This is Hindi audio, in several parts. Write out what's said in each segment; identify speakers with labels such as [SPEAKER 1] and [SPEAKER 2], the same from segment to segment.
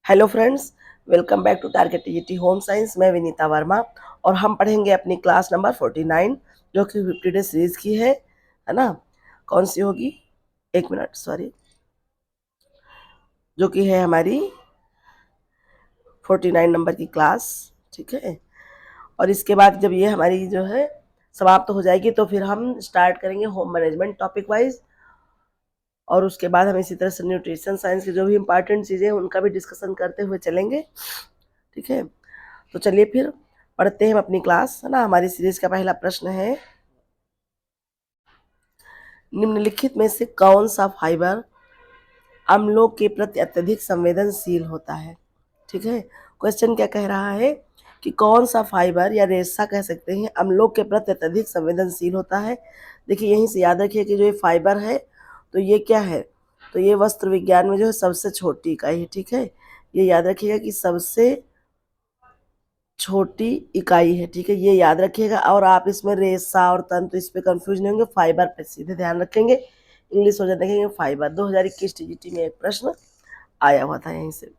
[SPEAKER 1] Hello friends, welcome back to Target TGT home science. मैं विनीता वर्मा और हम पढ़ेंगे अपनी क्लास नंबर 49 जो कि 50 डे सीरीज की है ना। कौन सी होगी? एक मिनट, सॉरी, जो कि है हमारी 49 नंबर की क्लास। ठीक है, और इसके बाद जब ये हमारी जो है समाप्त हो जाएगी तो फिर हम स्टार्ट करेंगे होम मैनेजमेंट टॉपिक वाइज, और उसके बाद हम इसी तरह से न्यूट्रिशन साइंस की जो भी इम्पोर्टेंट चीज़ें हैं उनका भी डिस्कशन करते हुए चलेंगे। ठीक है, तो चलिए फिर पढ़ते हैं हम अपनी क्लास, है ना। हमारी सीरीज का पहला प्रश्न है, निम्नलिखित में से कौन सा फाइबर अम्लों के प्रति अत्यधिक संवेदनशील होता है? ठीक है, क्वेश्चन क्या कह रहा है कि कौन सा फाइबर या रेशा कह सकते हैं अम्लों के प्रति अत्यधिक संवेदनशील होता है। देखिए, यहीं से याद रखिए कि जो ये फाइबर है तो ये क्या है, तो ये वस्त्र विज्ञान में जो है सबसे छोटी इकाई है। ठीक है, ये याद रखिएगा कि सबसे छोटी इकाई है। ठीक है, ये याद रखिएगा। और आप इसमें रेशा और तंतु इस पे कंफ्यूज नहीं होंगे, फाइबर पे सीधे ध्यान रखेंगे। इंग्लिश वर्जन देखेंगे फाइबर। 2021 टीजीटी में एक प्रश्न आया हुआ था यहीं से।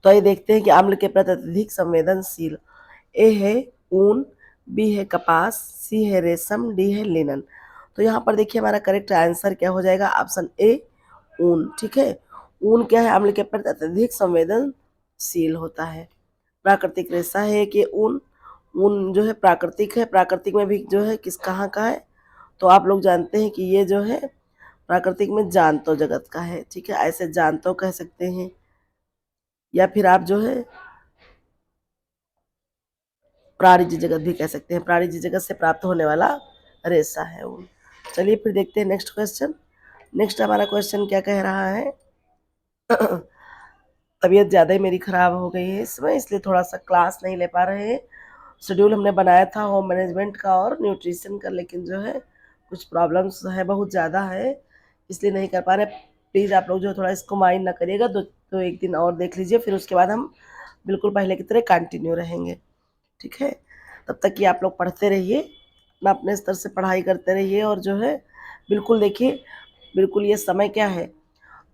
[SPEAKER 1] तो आइए देखते हैं कि अम्ल के प्रति अत्यधिक संवेदनशील। ए है ऊन, बी है कपास, सी है रेशम, डी है लिनन। तो यहाँ पर देखिए हमारा करेक्ट आंसर क्या हो जाएगा, ऑप्शन ए ऊन। ठीक है, ऊन क्या है, अम्ल के प्रति अत्यधिक संवेदनशील होता है। प्राकृतिक रेशा है कि ऊन, ऊन जो है प्राकृतिक है। प्राकृतिक में भी जो है किस कहाँ का है, तो आप लोग जानते हैं कि ये जो है प्राकृतिक में जानतो जगत का है। ठीक है, ऐसे जानतो कह सकते हैं, या फिर आप जो है प्राणिज जगत भी कह सकते हैं। प्राणिज जगत से प्राप्त होने वाला रेशा है ऊन। चलिए फिर देखते हैं नेक्स्ट क्वेश्चन। नेक्स्ट हमारा क्वेश्चन क्या कह रहा है, तबीयत ज़्यादा ही मेरी ख़राब हो गई है इसमें, इसलिए थोड़ा सा क्लास नहीं ले पा रहे हैं। शेड्यूल हमने बनाया था होम मैनेजमेंट का और न्यूट्रिशन का, लेकिन जो है कुछ प्रॉब्लम्स है, बहुत ज़्यादा है, इसलिए नहीं कर पा रहे। प्लीज़ आप लोग जो थोड़ा इसको माइंड ना करिएगा, तो एक दिन और देख लीजिए, फिर उसके बाद हम बिल्कुल पहले की तरह कंटिन्यू रहेंगे। ठीक है, तब तक कि आप लोग पढ़ते रहिए, अपना अपने स्तर से पढ़ाई करते रहिए। और जो है बिल्कुल देखिए, बिल्कुल ये समय क्या है,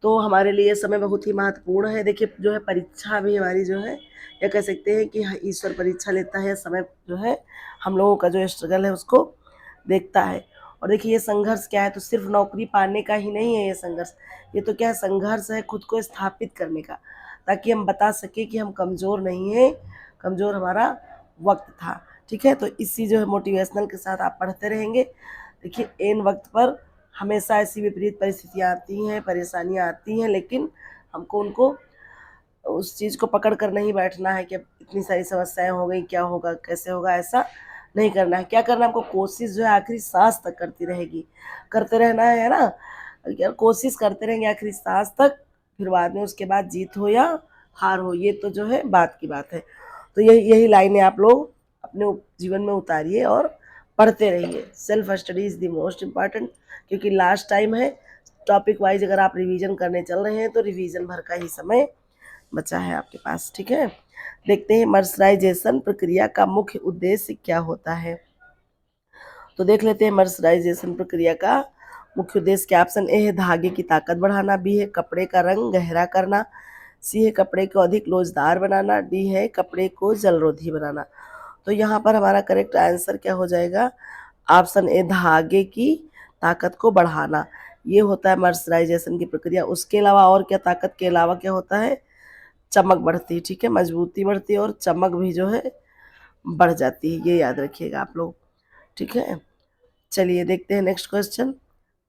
[SPEAKER 1] तो हमारे लिए समय बहुत ही महत्वपूर्ण है। देखिए जो है परीक्षा भी हमारी जो है, या कह सकते हैं कि ईश्वर परीक्षा लेता है, समय जो है हम लोगों का जो स्ट्रगल है उसको देखता है। और देखिए ये संघर्ष क्या है, तो सिर्फ नौकरी पाने का ही नहीं है ये संघर्ष, ये तो क्या है, संघर्ष है खुद को स्थापित करने का, ताकि हम बता सके कि हम कमज़ोर नहीं हैं, कमज़ोर हमारा वक्त था। ठीक है, तो इसी जो है मोटिवेशनल के साथ आप पढ़ते रहेंगे। देखिए एन वक्त पर हमेशा ऐसी विपरीत परिस्थितियाँ आती हैं, परेशानियाँ आती हैं, लेकिन हमको उनको उस चीज़ को पकड़ कर नहीं बैठना है कि अब इतनी सारी समस्याएं हो गई, क्या होगा, कैसे होगा, ऐसा नहीं करना है। क्या करना है हमको, कोशिश जो है आखिरी सांस तक करती रहेगी, करते रहना है ना। यार कोशिश करते रहेंगे आखिरी सांस तक, फिर बाद में उसके बाद जीत हो या हार हो, ये तो जो है बात की बात है। तो यही यही लाइनें आप लोग अपने जीवन में उतारिए और पढ़ते रहिए। Self study is the most important, क्योंकि लास्ट टाइम है। टॉपिक वाइज अगर आप रिवीजन करने चल रहे हैं तो रिवीजन भर का ही समय बचा है आपके पास। ठीक है, देखते हैं मर्सराइजेशन प्रक्रिया का मुख्य उद्देश्य क्या होता है। तो देख लेते हैं मर्सराइजेशन प्रक्रिया का मुख्य उद्देश्य क्या। ऑप्शन ए है धागे की ताकत बढ़ाना, बी है कपड़े का रंग गहरा करना, सी है कपड़े को अधिक लोचदार बनाना, डी है कपड़े को जलरोधी बनाना। तो यहाँ पर हमारा करेक्ट आंसर क्या हो जाएगा, ऑप्शन ए धागे की ताकत को बढ़ाना। ये होता है मर्सराइजेशन की प्रक्रिया। उसके अलावा और क्या, ताकत के अलावा क्या होता है, चमक बढ़ती है। ठीक है, मजबूती बढ़ती है और चमक भी जो है बढ़ जाती है, ये याद रखिएगा आप लोग। ठीक है, चलिए देखते हैं नेक्स्ट क्वेश्चन।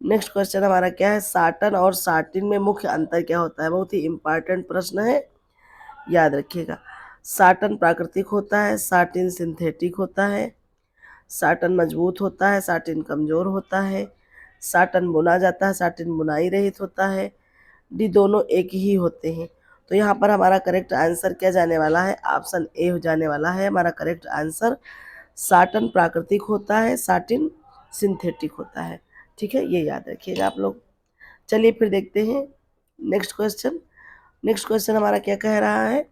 [SPEAKER 1] नेक्स्ट क्वेश्चन हमारा क्या है, साटन और साटिन में मुख्य अंतर क्या होता है। बहुत ही इंपॉर्टेंट प्रश्न है, याद रखिएगा। साटन प्राकृतिक होता है, साटिन सिंथेटिक होता है। साटन मजबूत होता है, साटिन कमजोर होता है। साटन बुना जाता है, साटिन बुनाई रहित होता है। डी दोनों एक ही होते हैं। तो यहाँ पर हमारा करेक्ट आंसर क्या जाने वाला है, ऑप्शन ए हो जाने वाला है हमारा करेक्ट आंसर। साटन प्राकृतिक होता है, साटिन सिंथेटिक होता है। ठीक है, ये याद रखिएगा आप लोग। चलिए फिर देखते हैं नेक्स्ट क्वेश्चन। नेक्स्ट क्वेश्चन हमारा क्या कह रहा है,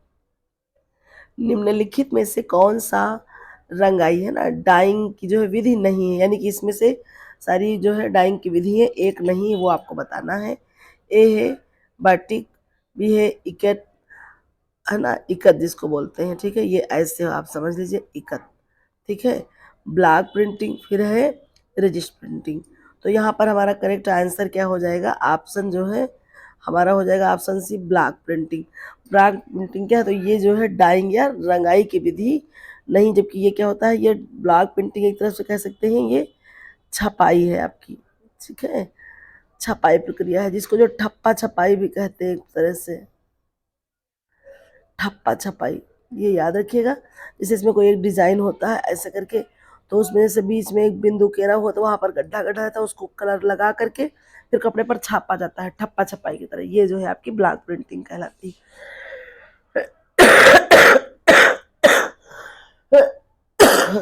[SPEAKER 1] निम्नलिखित में से कौन सा रंगाई है ना, डाइंग की जो है विधि नहीं है, यानी कि इसमें से सारी जो है डाइंग की विधि है, एक नहीं है, वो आपको बताना है। ए है बाटिक, बी है इकेट, है ना, इकत जिसको बोलते हैं, ठीक है, ये ऐसे आप समझ लीजिए इकत, ठीक है। ब्लॉक प्रिंटिंग, फिर है रजिस्ट प्रिंटिंग। तो यहाँ पर हमारा करेक्ट आंसर क्या हो जाएगा, ऑप्शन जो है हमारा हो जाएगा option C, block printing. Block printing क्या है, तो ये जो है डाइंग या रंगाई की विधि नहीं, जबकि ये क्या होता है, ये ब्लॉक प्रिंटिंग एक तरह से कह सकते हैं ये छपाई है आपकी, ठीक है, छपाई प्रक्रिया है, जिसको जो ठप्पा छपाई भी कहते हैं एक तरह से, ठप्पा छपाई, ये याद रखिएगा। जैसे इसमें कोई एक डिजाइन होता है ऐसे करके, तो उसमें जैसे बीच में एक बिंदु घेरा हुआ तो वहां पर गड्ढा गड्ढा रहता है, उसको कलर लगा करके फिर कपड़े पर छापा जाता है ठप्पा छपाई की तरह, ये जो है आपकी ब्लॉक प्रिंटिंग कहलाती है।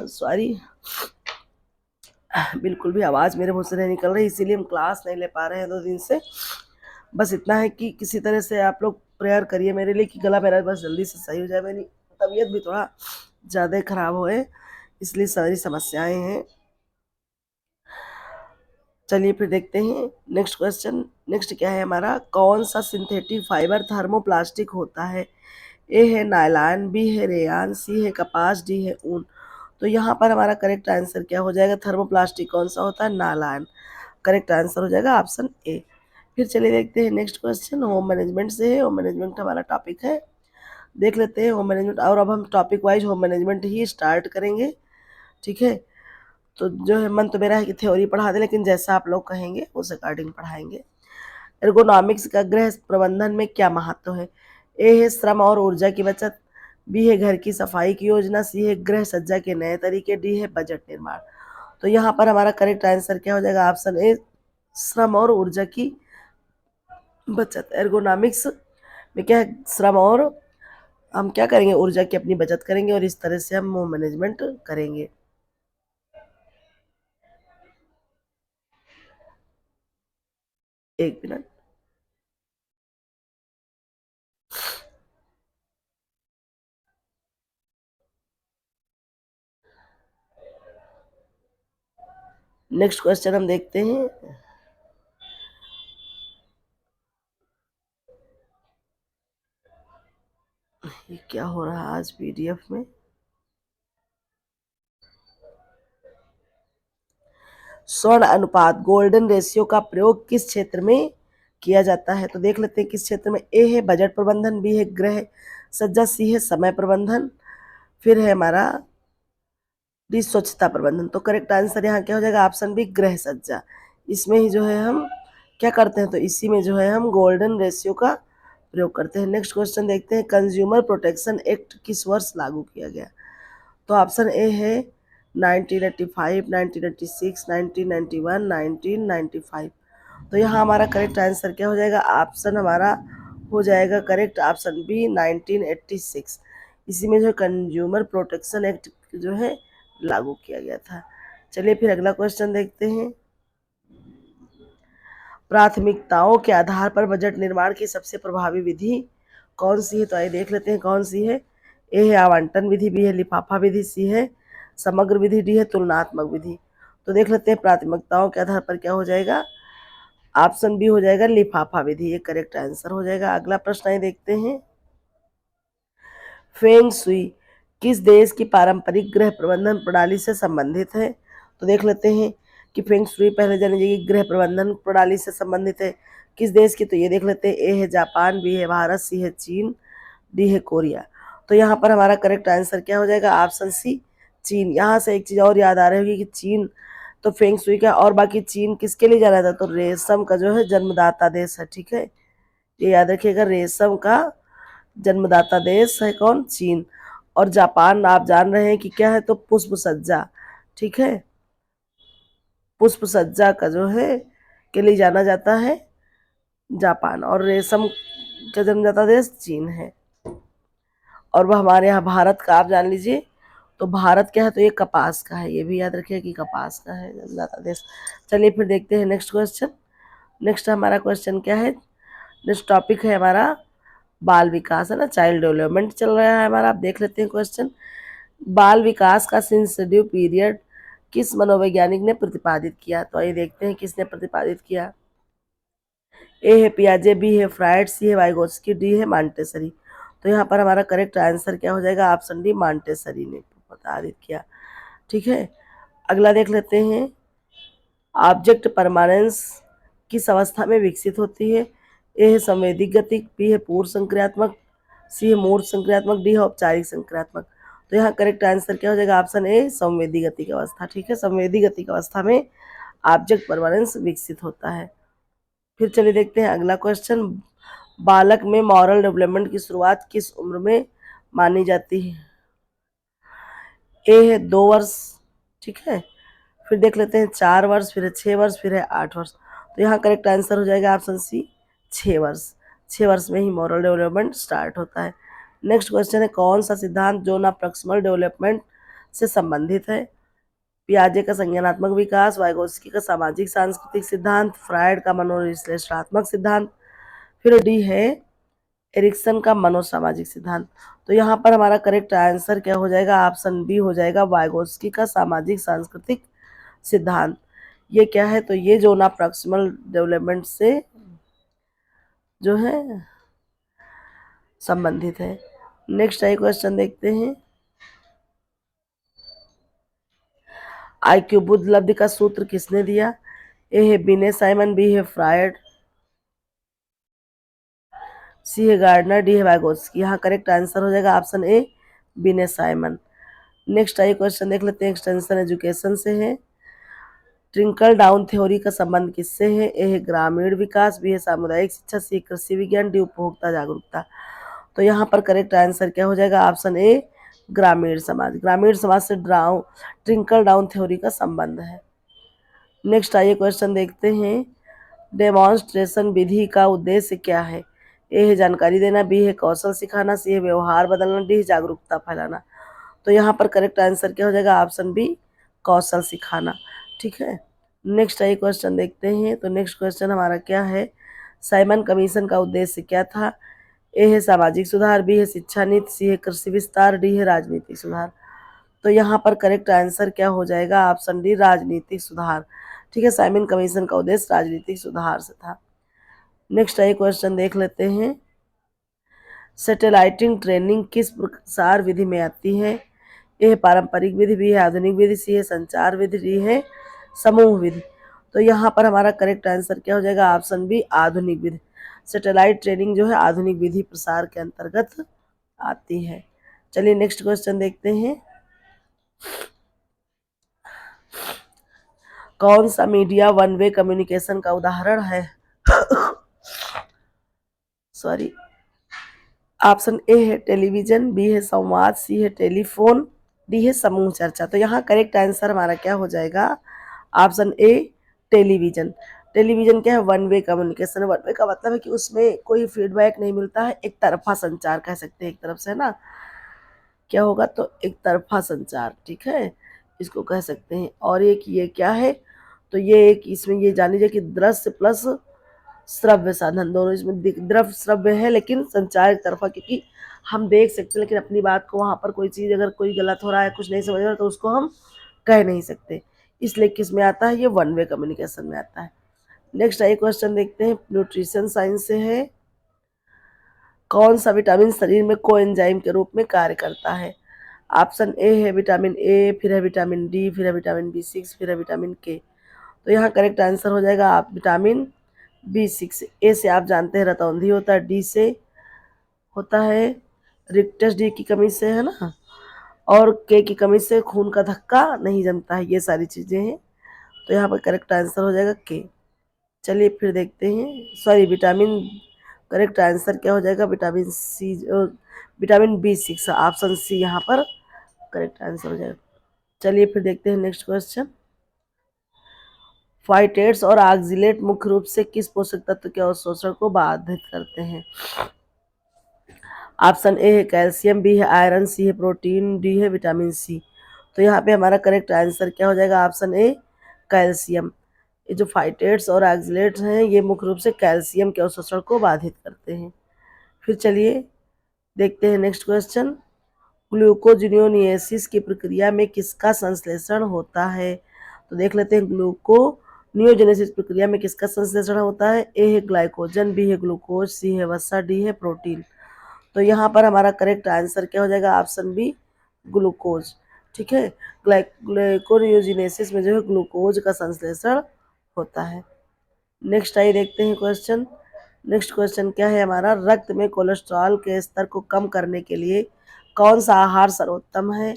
[SPEAKER 1] सॉरी, बिल्कुल भी आवाज़ मेरे मुँह से नहीं निकल रही, इसीलिए हम क्लास नहीं ले पा रहे हैं 2 दिन से। बस इतना है कि किसी तरह से आप लोग प्रेयर करिए मेरे लिए कि गला मेरा बस जल्दी से सही हो जाए, मेरी तबीयत भी थोड़ा ज़्यादा ख़राब होए, इसलिए सारी समस्याएं हैं। चलिए फिर देखते हैं नेक्स्ट क्वेश्चन। नेक्स्ट क्या है हमारा, कौन सा सिंथेटिक फाइबर थर्मोप्लास्टिक होता है? ए है नायलॉन, बी है रेयान, सी है कपास, डी है ऊन। तो यहाँ पर हमारा करेक्ट आंसर क्या हो जाएगा, थर्मोप्लास्टिक कौन सा होता है, नायलॉन। करेक्ट आंसर हो जाएगा ऑप्शन ए। फिर चलिए देखते हैं नेक्स्ट क्वेश्चन, होम मैनेजमेंट से है। होम मैनेजमेंट हमारा टॉपिक है, देख लेते हैं होम मैनेजमेंट, और अब हम टॉपिक वाइज होम मैनेजमेंट ही स्टार्ट करेंगे, ठीक है। तो जो है मन तो मेरा है कि थ्योरी पढ़ा दे, लेकिन जैसा आप लोग कहेंगे उस अकॉर्डिंग पढ़ाएंगे। एर्गोनॉमिक्स का गृह प्रबंधन में क्या महत्व है? ए है श्रम और ऊर्जा की बचत, बी है घर की सफाई की योजना, सी है गृह सज्जा के नए तरीके, डी है बजट निर्माण। तो यहाँ पर हमारा करेक्ट आंसर क्या हो जाएगा, ऑप्शन ए, श्रम और ऊर्जा की बचत। एर्गोनॉमिक्स में क्या है, श्रम और हम क्या करेंगे, ऊर्जा की अपनी बचत करेंगे, और इस तरह से हम मैनेजमेंट करेंगे। एक मिनट, नेक्स्ट क्वेश्चन हम देखते हैं। ये क्या हो रहा है आज पीडीएफ में, स्वर्ण अनुपात गोल्डन रेशियो का प्रयोग किस क्षेत्र में किया जाता है? तो देख लेते हैं किस क्षेत्र में। ए है बजट प्रबंधन, बी है गृह सज्जा, सी है समय प्रबंधन, फिर है हमारा डी स्वच्छता प्रबंधन। तो करेक्ट आंसर यहाँ क्या हो जाएगा, ऑप्शन बी, गृह सज्जा। इसमें ही जो है हम क्या करते हैं, तो इसी में जो है हम गोल्डन रेशियो का प्रयोग करते हैं। नेक्स्ट क्वेश्चन देखते हैं, कंज्यूमर प्रोटेक्शन एक्ट किस वर्ष लागू किया गया? तो ऑप्शन ए है 1985, 1986, 1991, 1995। तो यहाँ हमारा करेक्ट आंसर क्या हो जाएगा, ऑप्शन हमारा हो जाएगा करेक्ट ऑप्शन बी, 1986। इसी में जो कंज्यूमर प्रोटेक्शन एक्ट जो है लागू किया गया था। चलिए फिर अगला क्वेश्चन देखते हैं, प्राथमिकताओं के आधार पर बजट निर्माण की सबसे प्रभावी विधि कौन सी है? तो आइए देख लेते हैं कौन सी है। ए है आवंटन विधि, बी है लिफाफा विधि, सी है समग्र विधि, डी है तुलनात्मक विधि। तो देख लेते हैं प्राथमिकताओं के आधार पर क्या हो जाएगा, ऑप्शन बी हो जाएगा लिफाफा विधि, ये करेक्ट आंसर हो जाएगा। अगला प्रश्न आइए देखते हैं, फेंग सुई किस देश की पारंपरिक गृह प्रबंधन प्रणाली से संबंधित है? तो देख लेते हैं कि फेंग सुई पहले जान लीजिए कि गृह प्रबंधन प्रणाली से संबंधित है किस देश की। तो ये देख लेते हैं, ए है जापान, बी है भारत, सी है चीन, डी है कोरिया। तो यहाँ पर हमारा करेक्ट आंसर क्या हो जाएगा, ऑप्शन सी, चीन। यहाँ से एक चीज और याद आ रही होगी कि चीन तो फेंग सुई का, और बाकी चीन किसके लिए जाना था, तो रेशम का जो है जन्मदाता देश है, ठीक है, ये याद रखिएगा, रेशम का जन्मदाता देश है कौन, चीन। और जापान आप जान रहे हैं कि क्या है, तो पुष्प सज्जा, ठीक है, पुष्प सज्जा का जो है के लिए जाना जाता है जापान, और रेशम का जन्मदाता देश चीन है। और वह हमारे यहाँ भारत का आप जान लीजिए, तो भारत क्या है, तो ये कपास का है, ये भी याद रखिए कि कपास का है जन्मदाता देश। चलिए फिर देखते हैं नेक्स्ट क्वेश्चन। नेक्स्ट हमारा क्वेश्चन क्या है, नेक्स्ट टॉपिक है हमारा बाल विकास, है ना, चाइल्ड डेवलपमेंट चल रहा है हमारा। आप देख लेते हैं क्वेश्चन, बाल विकास का सेंसिटिव पीरियड किस मनोवैज्ञानिक ने प्रतिपादित किया? तो आइए देखते हैं किसने प्रतिपादित किया। ए है पियाजे, बी है फ्राइड, सी है वाइगोत्स्की, डी है मॉन्टेसरी। तो यहाँ पर हमारा करेक्ट आंसर क्या हो जाएगा, ऑप्शन डी मॉन्टेसरी ने प्रताड़ित किया। ठीक है, अगला देख लेते हैं। ऑब्जेक्ट परमानेंस किस अवस्था में विकसित होती है? ए है संवेदी गतिक, बी है पूर्व संक्रियात्मक, सी है मूर्त संक्रियात्मक, डी है औपचारिक संक्रियात्मक। तो यहाँ करेक्ट आंसर क्या हो जाएगा, ऑप्शन ए संवेदी गतिक अवस्था। ठीक है, संवेदी गतिक अवस्था में ऑब्जेक्ट परमानेंस विकसित होता है। फिर चलिए देखते हैं अगला क्वेश्चन। बालक में मॉरल डेवलपमेंट की शुरुआत किस उम्र में मानी जाती है? ए है 2 वर्ष, ठीक है, फिर देख लेते हैं 4 वर्ष, फिर है 6 वर्ष, फिर है 8 वर्ष। तो यहाँ करेक्ट आंसर हो जाएगा ऑप्शन सी 6 वर्ष। 6 वर्ष में ही मॉरल डेवलपमेंट स्टार्ट होता है। नेक्स्ट क्वेश्चन है, कौन सा सिद्धांत जोन ऑफ प्रॉक्सिमल डेवलपमेंट से संबंधित है? पियाजे का संज्ञानात्मक विकास, वाइगोत्स्की का सामाजिक सांस्कृतिक सिद्धांत, फ्रायड का मनोविश्लेषणात्मक सिद्धांत, फिर डी है एरिक्सन का मनोसामाजिक सिद्धांत। तो यहाँ पर हमारा करेक्ट आंसर क्या हो जाएगा, ऑप्शन बी हो जाएगा वाइगोत्स्की का सामाजिक सांस्कृतिक सिद्धांत। ये क्या है, तो ये जोन ऑफ प्रॉक्सिमल डेवलपमेंट से जो है संबंधित है। नेक्स्ट आई क्वेश्चन देखते हैं। आईक्यू बुद्ध लब्धि का सूत्र किसने दिया? ए है बिने साइमन, बी है फ्रायड, सी है गार्डनर, डी है वाइगोत्स्की। यहाँ करेक्ट आंसर हो जाएगा ऑप्शन ए बिने साइमन। नेक्स्ट आई क्वेश्चन देख लेते हैं, एक्सटेंशन एजुकेशन से है। ट्रिंकल डाउन थ्योरी का संबंध किससे है? ए है ग्रामीण विकास, बी है सामुदायिक शिक्षा, सी कृषि विज्ञान, डी उपभोक्ता जागरूकता। तो यहाँ पर करेक्ट आंसर क्या हो जाएगा, ऑप्शन ए ग्रामीण समाज। ग्रामीण समाज से ट्रिंकल डाउन थ्योरी का संबंध है। नेक्स्ट आइए क्वेश्चन देखते हैं। डेमोन्स्ट्रेशन विधि का उद्देश्य क्या है? ए है जानकारी देना, बी है कौशल सिखाना, सी है व्यवहार बदलना, डी है जागरूकता फैलाना। तो यहाँ पर करेक्ट आंसर क्या हो जाएगा, ऑप्शन बी कौशल सिखाना। ठीक है, नेक्स्ट आइए क्वेश्चन देखते हैं। तो नेक्स्ट क्वेश्चन हमारा क्या है, साइमन कमीशन का उद्देश्य क्या था? ए है सामाजिक सुधार, बी है शिक्षा नीति, सी है कृषि विस्तार, डी है राजनीतिक सुधार। तो यहाँ पर करेक्ट आंसर क्या हो जाएगा, ऑप्शन डी राजनीतिक सुधार। ठीक है, साइमन कमीशन का उद्देश्य राजनीतिक सुधार से था। नेक्स्ट आइए क्वेश्चन देख लेते हैं। सैटेलाइटिंग ट्रेनिंग किस प्रसार विधि में आती है? ए है पारंपरिक विधि, बी है आधुनिक विधि, सी है संचार विधि, डी है समूह विधि। तो यहाँ पर हमारा करेक्ट आंसर क्या हो जाएगा, ऑप्शन बी आधुनिक विधि। सैटेलाइट ट्रेनिंग जो है आधुनिक विधि प्रसार के अंतर्गत आती है। चलिए नेक्स्ट क्वेश्चन देखते हैं। कौन सा मीडिया वन वे कम्युनिकेशन का उदाहरण है? सॉरी, ऑप्शन ए है टेलीविजन, बी है संवाद, सी है टेलीफोन, डी है समूह चर्चा। तो यहाँ करेक्ट आंसर हमारा क्या हो जाएगा, ऑप्शन ए टेलीविजन। टेलीविजन क्या है, one way communication. One way का मतलब है कि उसमें कोई फीडबैक नहीं मिलता है, एक तरफा संचार कह सकते हैं, एक तरफ से ना क्या होगा, तो एक तरफा संचार। ठीक है, इसको कह सकते हैं। और ये क्या है, तो ये एक इसमें ये जान लीजिए कि दृश्य प्लस श्रव्य साधन दोनों इसमें दृश्य श्रव्य है, लेकिन संचार एक तरफा, क्योंकि हम देख सकते हैं लेकिन अपनी बात को वहाँ पर कोई चीज़ अगर कोई गलत हो रहा है, कुछ नहीं समझ रहा, तो उसको हम कह नहीं सकते। इसलिए किस में आता है, ये वन वे कम्युनिकेशन में आता है। नेक्स्ट आई क्वेश्चन देखते हैं, न्यूट्रिशन साइंस से है। कौन सा विटामिन शरीर में कोएंजाइम के रूप में कार्य करता है? ऑप्शन ए है विटामिन ए, फिर है विटामिन डी, फिर है विटामिन B6, फिर है विटामिन के। तो यहाँ करेक्ट आंसर हो जाएगा आप विटामिन B6। ए से आप जानते हैं रतौंधी होता है, डी से होता है रिक्टस डी की कमी से, है ना, और के की कमी से खून का धक्का नहीं जमता है, ये सारी चीज़ें हैं। तो यहाँ पर करेक्ट आंसर हो जाएगा के। चलिए फिर देखते हैं, सॉरी विटामिन, करेक्ट आंसर क्या हो जाएगा, vitamin C, vitamin B6, option C यहाँ पर करेक्ट आंसर हो जाएगा। चलिए फिर देखते हैं नेक्स्ट क्वेश्चन। फाइटेट्स और ऑक्जिलेट मुख्य रूप से किस पोषक तत्व के अवशोषण को बाधित करते हैं? ऑप्शन ए है कैल्शियम, बी है आयरन, सी है प्रोटीन, डी है विटामिन सी। तो यहाँ पे हमारा करेक्ट आंसर क्या हो जाएगा, ऑप्शन ए कैल्शियम। ये जो फाइटेट्स और ऑक्जिलेट्स हैं ये मुख्य रूप से कैल्शियम के अवशोषण को बाधित करते हैं। फिर चलिए देखते हैं नेक्स्ट क्वेश्चन। ग्लूकोजिनोसिस की प्रक्रिया में किसका संश्लेषण होता है? तो देख लेते हैं, ग्लूकोनियोजेनेसिस प्रक्रिया में किसका संश्लेषण होता है? ए है ग्लाइकोजन, बी है ग्लूकोज, सी है वसा, डी है प्रोटीन। तो यहाँ पर हमारा करेक्ट आंसर क्या हो जाएगा, ऑप्शन बी ग्लूकोज। ठीक है, ग्लाइकोलियोजिनेसिस में जो है ग्लूकोज का संश्लेषण होता है। नेक्स्ट आइए देखते हैं क्वेश्चन। नेक्स्ट क्वेश्चन क्या है हमारा, रक्त में कोलेस्ट्रॉल के स्तर को कम करने के लिए कौन सा आहार सर्वोत्तम है।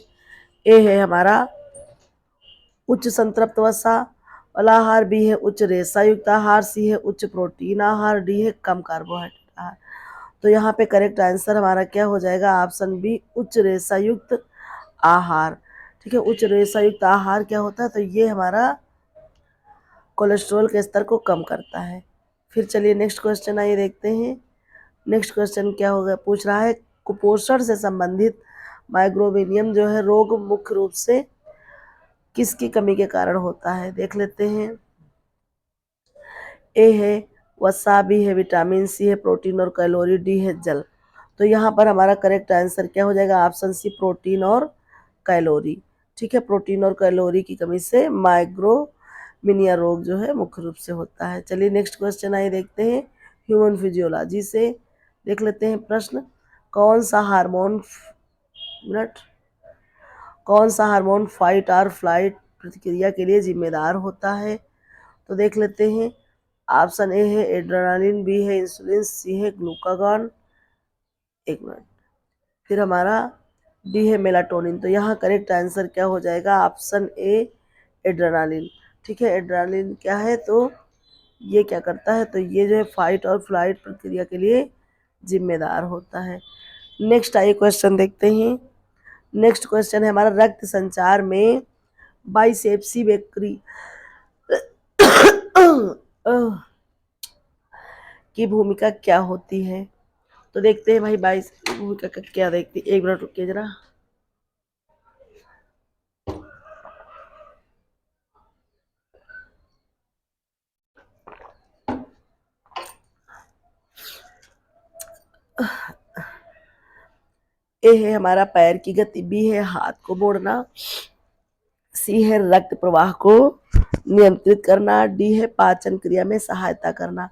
[SPEAKER 1] ए है हमारा उच्च संतृप्त वसा वाला आहार, बी है उच्च रेशा युक्त आहार, सी है उच्च प्रोटीन आहार, डी है कम कार्बोहाइड्रेट आहार। तो यहाँ पे करेक्ट आंसर हमारा क्या हो जाएगा, ऑप्शन बी उच्च रेशा युक्त आहार। ठीक है, उच्च रेशा युक्त आहार क्या होता है, तो ये हमारा कोलेस्ट्रॉल के स्तर को कम करता है। फिर चलिए नेक्स्ट क्वेश्चन आइए देखते हैं। नेक्स्ट क्वेश्चन क्या होगा, पूछ रहा है कुपोषण से संबंधित माइग्रेनियम जो है रोग मुख्य रूप से किसकी कमी के कारण होता है, देख लेते हैं। ए है वसा, बी है विटामिन, सी है प्रोटीन और कैलोरी, डी है जल। तो यहाँ पर हमारा करेक्ट आंसर क्या हो जाएगा, ऑप्शन सी प्रोटीन और कैलोरी। ठीक है, प्रोटीन और कैलोरी की कमी से माइग्रेनिया रोग जो है मुख्य रूप से होता है। चलिए नेक्स्ट क्वेश्चन आइए देखते हैं। ह्यूमन फिजियोलॉजी से देख लेते हैं प्रश्न, कौन सा हार्मोन कौन सा हार्मोन फाइट और फ्लाइट प्रतिक्रिया के लिए जिम्मेदार होता है। तो देख लेते हैं। ऑप्शन ए है एड्रेनालिन, बी है इंसुलिन, सी है ग्लूकागॉन, एक मिनट, फिर हमारा डी है मेलाटोनिन। तो यहाँ करेक्ट आंसर क्या हो जाएगा, ऑप्शन ए एड्रेनालिन। ठीक है, एड्रेनालिन क्या है, तो ये क्या करता है, तो ये जो है फाइट और फ्लाइट प्रक्रिया के लिए जिम्मेदार होता है। नेक्स्ट आइए क्वेश्चन देखते हैं। नेक्स्ट क्वेश्चन है हमारा, रक्त संचार में बाइसेप्सी बेकरी की भूमिका क्या होती है। तो देखते हैं भाई बाइसेप्सी की भूमिका का क्या, देखते हैं, एक मिनट रुकिए जरा। ए है हमारा पैर की गति, बी है हाथ को मोड़ना, सी है रक्त प्रवाह को नियंत्रित करना, डी है पाचन क्रिया में सहायता करना।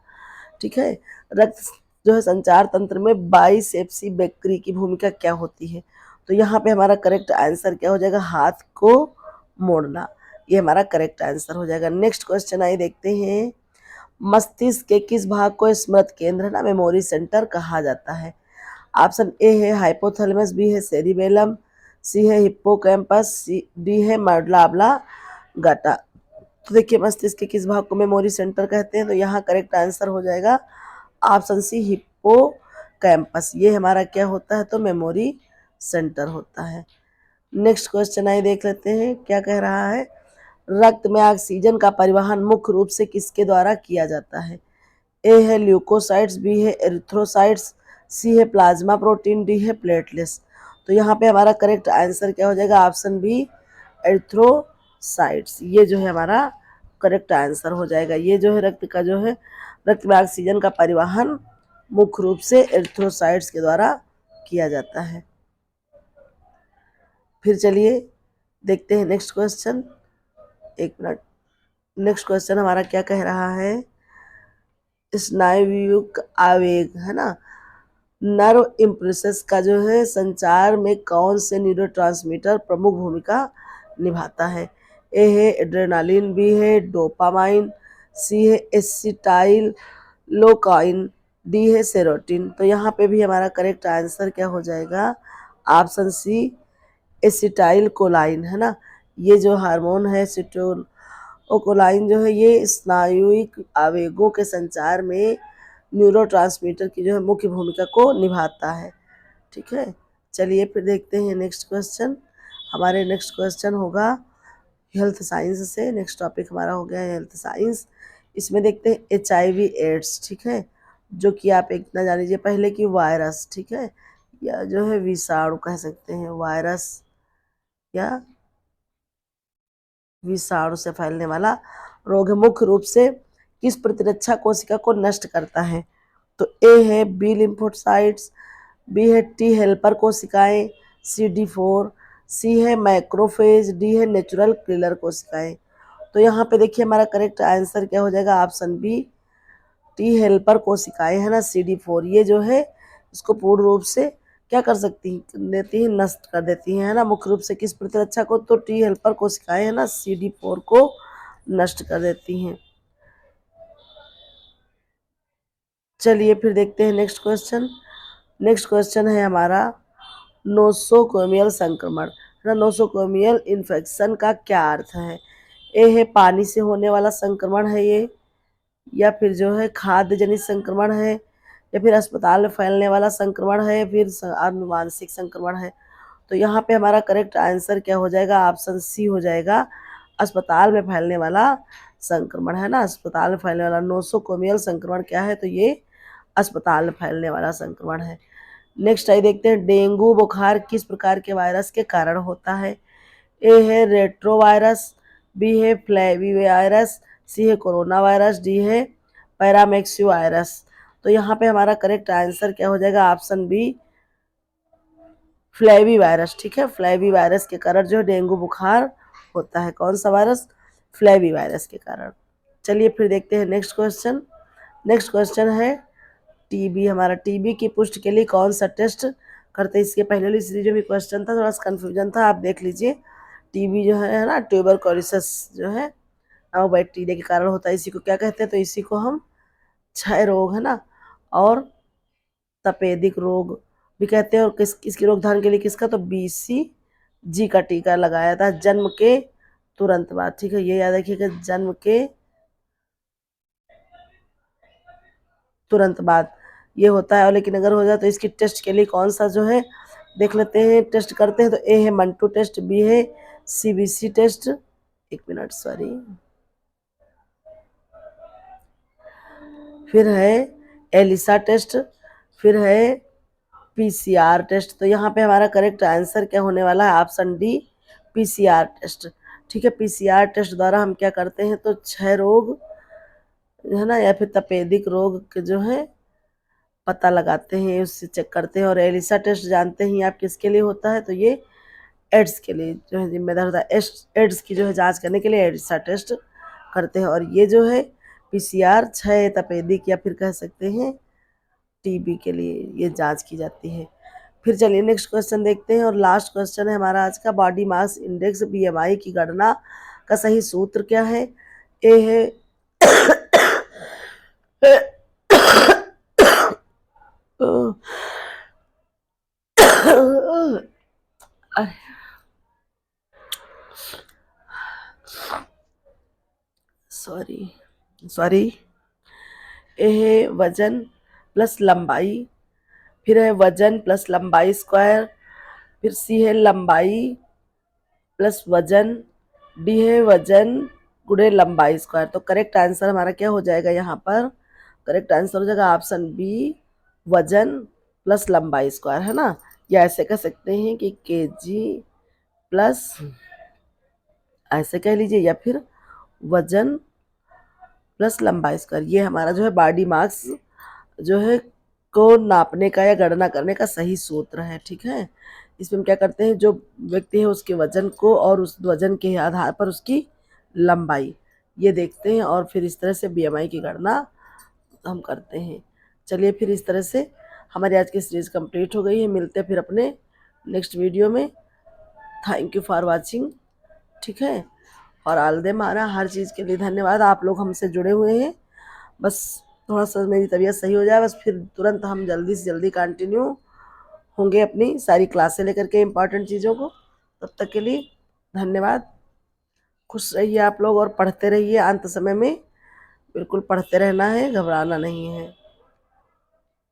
[SPEAKER 1] ठीक है, रक्त जो है संचार तंत्र में बाइसेप्सी बेकरी की भूमिका क्या होती है। तो यहाँ पे हमारा करेक्ट आंसर क्या हो जाएगा, हाथ को मोड़ना, ये हमारा करेक्ट आंसर हो जाएगा। नेक्स्ट क्वेश्चन आइए देखते हैं। मस्तिष्क के किस भाग को स्मृति केंद्र ना मेमोरी सेंटर कहा जाता है। ऑप्शन ए है हाइपोथैलेमस, बी है सेरिबेलम, सी है हिप्पोकैम्पस, डी है मेडुला ऑब्लांगेटा। तो देखिए मस्तिष्क के किस भाग को मेमोरी सेंटर कहते हैं, तो यहाँ करेक्ट आंसर हो जाएगा ऑप्शन सी हिप्पोकैम्पस। ये हमारा क्या होता है, तो मेमोरी सेंटर होता है। नेक्स्ट क्वेश्चन आइए देख लेते हैं क्या कह रहा है। रक्त में ऑक्सीजन का परिवहन मुख्य रूप से किसके द्वारा किया जाता है। ए है ल्यूकोसाइट्स, बी है एरिथ्रोसाइट्स, सी है प्लाज्मा प्रोटीन, डी है प्लेटलेट्स। तो यहाँ पे हमारा करेक्ट आंसर क्या हो जाएगा, ऑप्शन बी एरिथ्रोसाइट्स। ये जो है हमारा करेक्ट आंसर हो जाएगा। ये जो है रक्त का जो है रक्त में ऑक्सीजन का परिवहन मुख्य रूप से एरिथ्रोसाइट्स के द्वारा किया जाता है। फिर चलिए देखते हैं नेक्स्ट क्वेश्चन, एक मिनट। नेक्स्ट क्वेश्चन हमारा क्या कह रहा है, स्नायुविक आवेग है ना, नर्व इम्पल्सेस का जो है संचार में कौन से न्यूरोट्रांसमीटर प्रमुख भूमिका निभाता है। ए है एड्रेनालिन, बी है डोपामाइन, सी है एसिटाइल लोकाइन, डी है सेरोटिन। तो यहाँ पे भी हमारा करेक्ट आंसर क्या हो जाएगा, ऑप्शन सी एसिटाइल कोलाइन है ना। ये जो हार्मोन है एसिटाइल जो है ये स्नायुविक आवेगों के संचार में न्यूरोट्रांसमीटर की जो है मुख्य भूमिका को निभाता है। ठीक है, चलिए फिर देखते हैं नेक्स्ट क्वेश्चन। हमारे नेक्स्ट क्वेश्चन होगा हेल्थ साइंस से। नेक्स्ट टॉपिक हमारा हो गया हेल्थ साइंस। इसमें देखते हैं HIV एड्स। ठीक है, जो कि आप इतना जान लीजिए पहले कि वायरस, ठीक है, या जो है विषाणु कह सकते हैं, वायरस या विषाणु से फैलने वाला रोग है। मुख्य रूप से किस प्रतिरक्षा कोशिका को नष्ट करता है। तो ए है बी लिम्फोसाइट्स, बी है टी हेल्पर कोशिकाएं, CD4, सी है मैक्रोफेज, डी है नेचुरल किलर कोशिकाएं। तो यहाँ पे देखिए हमारा करेक्ट आंसर क्या हो जाएगा, ऑप्शन बी टी हेल्पर कोशिकाएं है ना, CD4। ये जो है इसको पूर्ण रूप से क्या कर सकती देती हैं, नष्ट कर देती हैं, है ना। मुख्य रूप से किस प्रतिरक्षा को, तो टी हेल्पर कोशिकाएं, है ना, CD4 को नष्ट कर देती हैं। चलिए फिर देखते हैं नेक्स्ट क्वेश्चन। नेक्स्ट क्वेश्चन है हमारा नोसोकोमियल संक्रमण, है ना। नोसोकोमियल इन्फेक्शन का क्या अर्थ है? ए है पानी से होने वाला संक्रमण है ये, या फिर जो है खाद्य जनित संक्रमण है, या फिर अस्पताल में फैलने वाला संक्रमण है, या फिर आनुवांशिक संक्रमण है। तो यहाँ पे हमारा करेक्ट आंसर क्या हो जाएगा? ऑप्शन सी हो जाएगा, अस्पताल में फैलने वाला संक्रमण, है ना। अस्पताल में फैलने वाला नोसोकोमियल संक्रमण क्या है? तो ये अस्पताल में फैलने वाला संक्रमण है। नेक्स्ट आइए देखते हैं, डेंगू बुखार किस प्रकार के वायरस के कारण होता है? ए है रेट्रोवायरस, बी है फ्लैवी वायरस, सी है कोरोना वायरस, डी है पैरामेक्सियो वायरस। तो यहाँ पे हमारा करेक्ट आंसर क्या हो जाएगा? Option B, flavi virus. ठीक है, फ्लैवी वायरस के कारण जो डेंगू बुखार होता है। कौन सा वायरस? फ्लैवी वायरस के कारण। चलिए फिर देखते हैं नेक्स्ट क्वेश्चन। नेक्स्ट क्वेश्चन है टीबी। हमारा टीबी की पुष्टि के लिए कौन सा टेस्ट करते हैं? इसके पहले वाली सीरीज में भी क्वेश्चन था, थोड़ा सा कन्फ्यूजन था, आप देख लीजिए। टीबी जो है ना, ट्यूबरकुलोसिस जो है वो बैक्टीरिया के कारण होता है। इसी को क्या कहते हैं? तो इसी को हम क्षय रोग, है ना, और तपेदिक रोग भी कहते हैं। और किसकी रोकथाम के लिए किसका? तो BCG का टीका लगाया था जन्म के तुरंत बाद। ठीक है, ये याद रखिएगा, जन्म के तुरंत बाद ये होता है। और लेकिन अगर हो जाए तो इसकी टेस्ट के लिए कौन सा जो है देख लेते हैं, टेस्ट करते हैं। तो ए है मंटू टेस्ट, बी है CBC टेस्ट, एक मिनट सॉरी, फिर है एलिसा टेस्ट, फिर है PCR टेस्ट। तो यहाँ पे हमारा करेक्ट आंसर क्या होने वाला है? Option D, PCR test. ठीक है, PCR टेस्ट द्वारा हम क्या करते हैं? तो क्षय रोग, है ना, या फिर तपेदिक रोग के जो है पता लगाते हैं, उससे चेक करते हैं। और एलिसा टेस्ट जानते हैं आप किसके लिए होता है? तो ये एड्स के लिए जो है जिम्मेदार होता है। एड्स की जो है जांच करने के लिए एलिसा टेस्ट करते हैं। और ये जो है PCR क्षय, तपेदिक, या फिर कह सकते हैं टीबी के लिए ये जांच की जाती है। फिर चलिए नेक्स्ट क्वेश्चन देखते हैं, और लास्ट क्वेश्चन है हमारा आज का, बॉडी मास इंडेक्स BMI की गणना का सही सूत्र क्या है? ए है सॉरी सॉरी, ए है वजन प्लस लंबाई, फिर है वजन प्लस लंबाई स्क्वायर, फिर सी है लंबाई प्लस वजन, डी है वजन गुणे लंबाई स्क्वायर। तो करेक्ट आंसर हमारा क्या हो जाएगा? यहाँ पर करेक्ट आंसर हो जाएगा ऑप्शन बी, वजन प्लस लंबाई स्क्वायर, है ना। या ऐसे कह सकते हैं कि kg प्लस, ऐसे कह लीजिए, या फिर वजन प्लस लंबाई स्क्वायर। ये हमारा जो है बॉडी मास जो है को नापने का या गणना करने का सही सूत्र है। ठीक है, इसमें हम क्या करते हैं, जो व्यक्ति है उसके वजन को और उस वजन के आधार पर उसकी लंबाई ये देखते हैं, और फिर इस तरह से BMI की गणना हम करते हैं। चलिए फिर इस तरह से हमारी आज की सीरीज कंप्लीट हो गई है। मिलते हैं फिर अपने नेक्स्ट वीडियो में। Thank you for watching. ठीक है, और आलदे मारा हर चीज़ के लिए धन्यवाद। आप लोग हमसे जुड़े हुए हैं, बस थोड़ा सा मेरी तबीयत सही हो जाए, बस फिर तुरंत हम जल्दी से जल्दी कंटिन्यू होंगे अपनी सारी क्लासें लेकर के इम्पॉर्टेंट चीज़ों को। तब तक के लिए धन्यवाद। खुश रहिए आप लोग और पढ़ते रहिए। अंत समय में बिल्कुल पढ़ते रहना है, घबराना नहीं है।